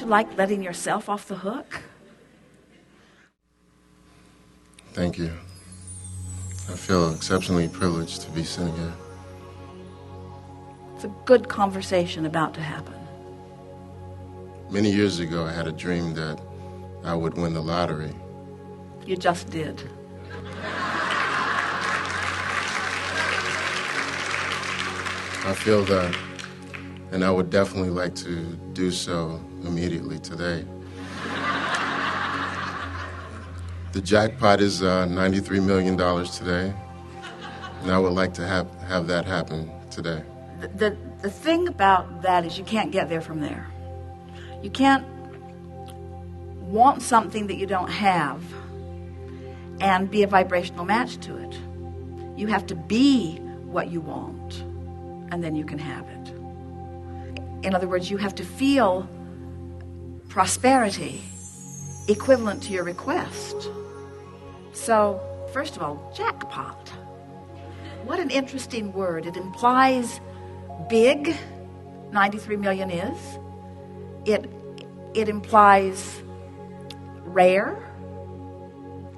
you like letting yourself off the hook? Thank you. I feel exceptionally privileged to be sitting here. It's a good conversation about to happen. Many years ago, I had a dream that I would win the lottery. You just did. I feel that, and I would definitely like to do so immediately today. The jackpot is $93 million today, and I would like to have that happen today. The thing about that is you can't get there from there. You can't want something that you don't have and be a vibrational match to it. You have to be what you want, and then you can have it. In other words, you have to feel prosperity equivalent to your request. So, first of all, jackpot. What an interesting word. It implies big, 93 million is. It implies rare.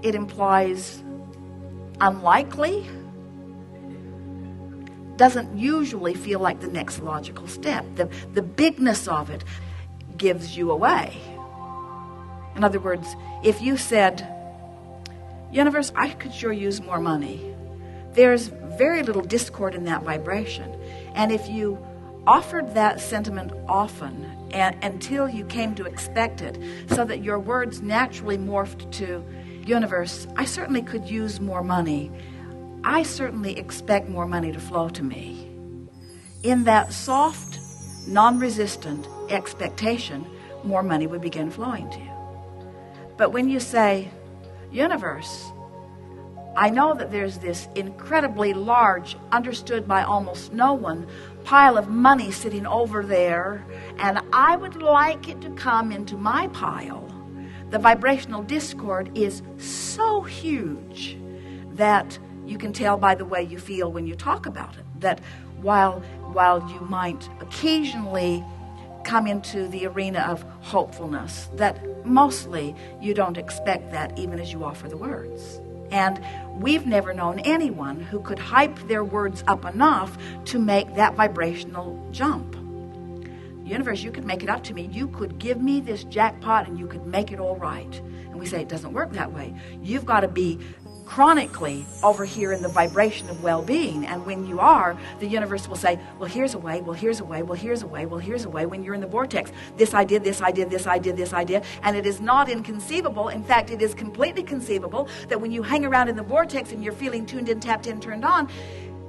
It implies unlikely. Doesn't usually feel like the next logical step. The bigness of it gives you away. In other words, if you said, universe, I could sure use more money, there's very little discord in that vibration. And if you offered that sentiment often and until you came to expect it, so that your words naturally morphed to, universe, I certainly could use more money. I certainly expect more money to flow to me. In that soft, non-resistant expectation, more money would begin flowing to you. But when you say, universe, I know that there's this incredibly large, understood by almost no one, pile of money sitting over there, and I would like it to come into my pile. The vibrational discord is so huge that you can tell by the way you feel when you talk about it, that while you might occasionally come into the arena of hopefulness, that mostly you don't expect that even as you offer the words. And we've never known anyone who could hype their words up enough to make that vibrational jump. Universe, you could make it up to me. You could give me this jackpot and you could make it all right. And we say it doesn't work that way. You've got to be chronically over here in the vibration of well-being, and when you are, the universe will say, well, here's a way, well, here's a way, well, here's a way, well, here's a way. When you're in the vortex, this I did, this I did, this I did, this I did, and it is not inconceivable. In fact, it is completely conceivable that when you hang around in the vortex and you're feeling tuned in, tapped in, turned on,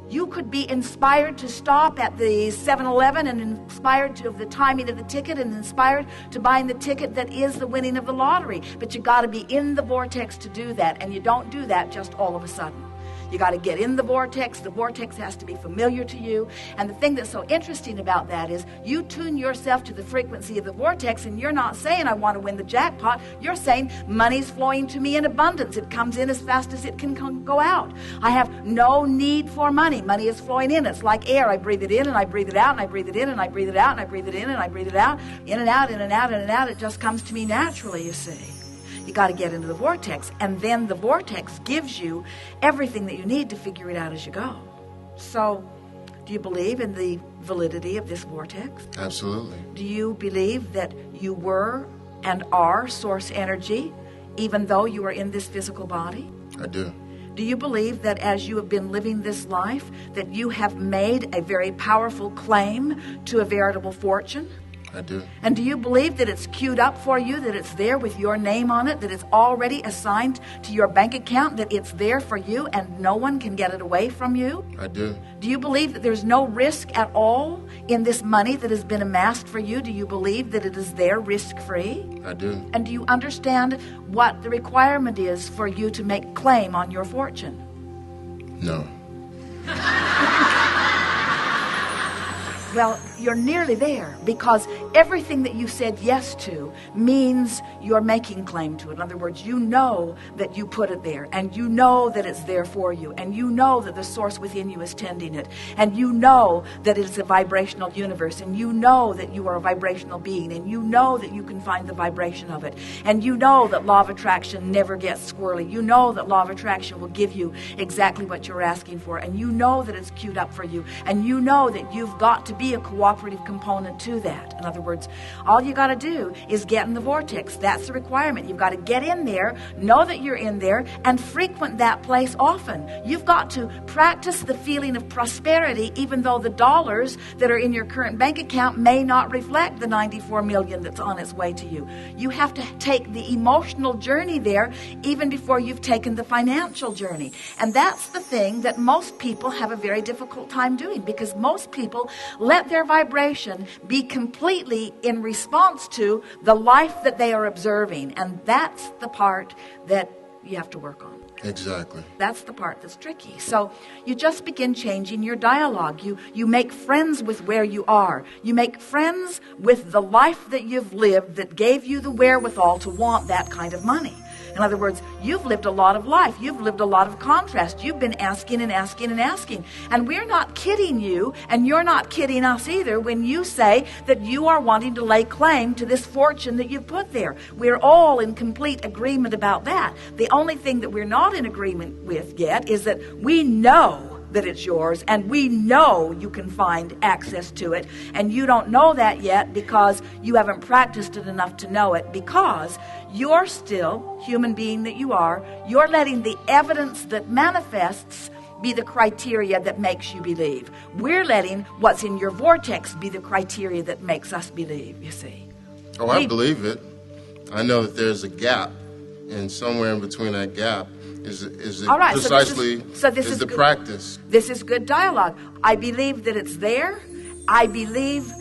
you could be inspired to stop at the 7-Eleven and inspired to the timing of the ticket and inspired to buying the ticket that is the winning of the lottery. But you got to be in the vortex to do that, and you don't do that just all of a sudden. You got to get in the vortex. The vortex has to be familiar to you. And the thing that's so interesting about that is you tune yourself to the frequency of the vortex, and you're not saying, I want to win the jackpot. You're saying, money's flowing to me in abundance. It comes in as fast as it can go out. I have no need for money. Money is flowing in. It's like air. I breathe it in, and I breathe it out, and I breathe it in, and I breathe it out, and I breathe it in, and I breathe it out. In and out, in and out, in and out. It just comes to me naturally, you see. You got to get into the vortex, and then the vortex gives you everything that you need to figure it out as you go. So, do you believe in the validity of this vortex? Absolutely. Do you believe that you were and are source energy, even though you are in this physical body? I do. Do you believe that as you have been living this life, that you have made a very powerful claim to a veritable fortune? I do. And do you believe that it's queued up for you, that it's there with your name on it, that it's already assigned to your bank account, that it's there for you and no one can get it away from you? I do. Do you believe that there's no risk at all in this money that has been amassed for you? Do you believe that it is there risk-free? I do. And do you understand what the requirement is for you to make claim on your fortune? No. Well, you're nearly there, because everything that you said yes to means you're making claim to it. In other words, you know that you put it there, and you know that it's there for you, and you know that the source within you is tending it, and you know that it's a vibrational universe, and you know that you are a vibrational being, and you know that you can find the vibration of it, and you know that law of attraction never gets squirrely. You know that law of attraction will give you exactly what you're asking for, and you know that it's queued up for you, and you know that you've got to be a cooperative component to that. In other words, all you got to do is get in the vortex. That's the requirement. You've got to get in there, know that you're in there, and frequent that place often. You've got to practice the feeling of prosperity, even though the dollars that are in your current bank account may not reflect the 94 million that's on its way to you. You have to take the emotional journey there even before you've taken the financial journey. And that's the thing that most people have a very difficult time doing, because most people let their vibration be completely in response to the life that they are observing. And that's the part that you have to work on. Exactly. That's the part that's tricky. So you just begin changing your dialogue. You make friends with where you are. You make friends with the life that you've lived that gave you the wherewithal to want that kind of money. In other words, you've lived a lot of life. You've lived a lot of contrast. You've been asking and asking and asking. And we're not kidding you, and you're not kidding us either, when you say that you are wanting to lay claim to this fortune that you've put there. We're all in complete agreement about that. The only thing that we're not in agreement with yet is that we know that it's yours, and we know you can find access to it, and you don't know that yet because you haven't practiced it enough to know it, because you're still, human being that you are, you're letting the evidence that manifests be the criteria that makes you believe. We're letting what's in your vortex be the criteria that makes us believe, you see. Oh, I believe it. I know that there's a gap, and somewhere in between that gap is right, precisely this is the good practice. This is good dialogue. I believe that it's there. I believe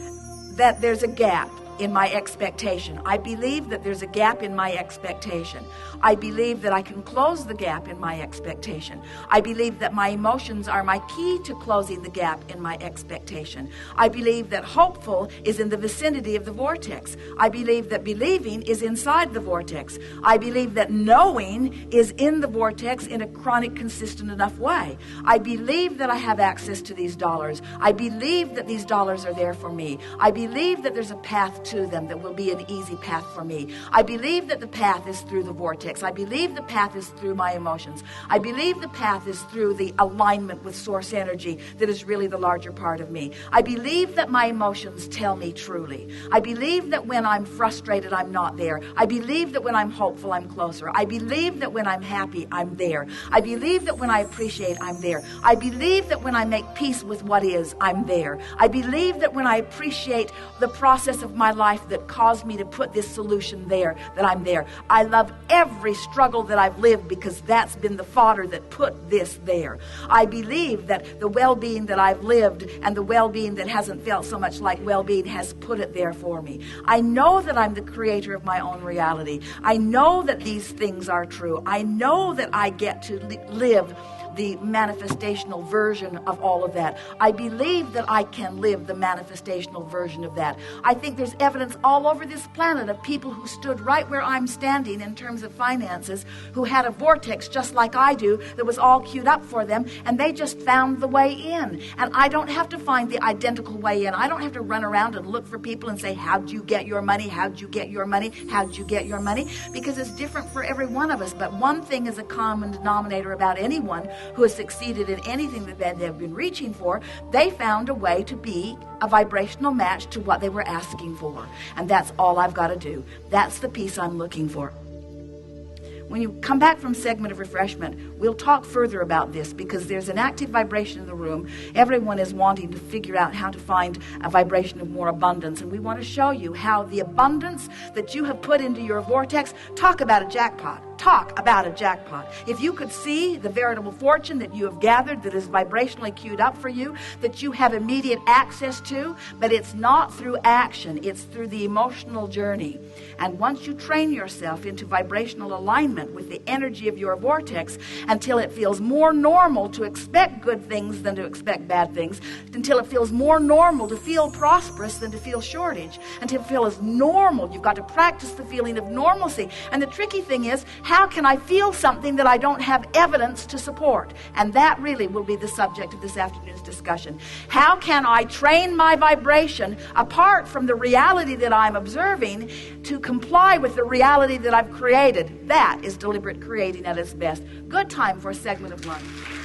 that there's a gap in my expectation. I believe that there's a gap in my expectation. I believe that I can close the gap in my expectation. I believe that my emotions are my key to closing the gap in my expectation. I believe that hopeful is in the vicinity of the vortex. I believe that believing is inside the vortex. I believe that knowing is in the vortex in a chronic, consistent enough way. I believe that I have access to these dollars. I believe that these dollars are there for me. I believe that there's a path to them that will be an easy path for me. I believe that the path is through the vortex. I believe the path is through my emotions. I believe the path is through the alignment with source energy that is really the larger part of me. I believe that my emotions tell me truly. I believe that when I'm frustrated, I'm not there. I believe that when I'm hopeful, I'm closer. I believe that when I'm happy, I'm there. I believe that when I appreciate, I'm there. I believe that when I make peace with what is, I'm there. I believe that when I appreciate the process of my life that caused me to put this solution there, that I'm there. I love every struggle that I've lived because that's been the fodder that put this there. I believe that the well-being that I've lived and the well-being that hasn't felt so much like well-being has put it there for me. I know that I'm the creator of my own reality. I know that these things are true. I know that I get to live the manifestational version of all of that. I believe that I can live the manifestational version of that. I think there's evidence all over this planet of people who stood right where I'm standing in terms of finances, who had a vortex just like I do that was all queued up for them, and they just found the way in. And I don't have to find the identical way in. I don't have to run around and look for people and say, how'd you get your money? How'd you get your money? How'd you get your money? Because it's different for every one of us. But one thing is a common denominator about anyone who has succeeded in anything that they've been reaching for. They found a way to be a vibrational match to what they were asking for. And that's all I've got to do. That's the piece I'm looking for. When you come back from segment of refreshment, we'll talk further about this because there's an active vibration in the room. Everyone is wanting to figure out how to find a vibration of more abundance. And we want to show you how the abundance that you have put into your vortex, talk about a jackpot. Talk about a jackpot. If you could see the veritable fortune that you have gathered that is vibrationally queued up for you, that you have immediate access to, but it's not through action, it's through the emotional journey. And once you train yourself into vibrational alignment with the energy of your vortex until it feels more normal to expect good things than to expect bad things, until it feels more normal to feel prosperous than to feel shortage, until it feels normal. You've got to practice the feeling of normalcy. And the tricky thing is, how can I feel something that I don't have evidence to support? And that really will be the subject of this afternoon's discussion. How can I train my vibration apart from the reality that I'm observing to comply with the reality that I've created? That is deliberate creating at its best. Good time for a segment of lunch.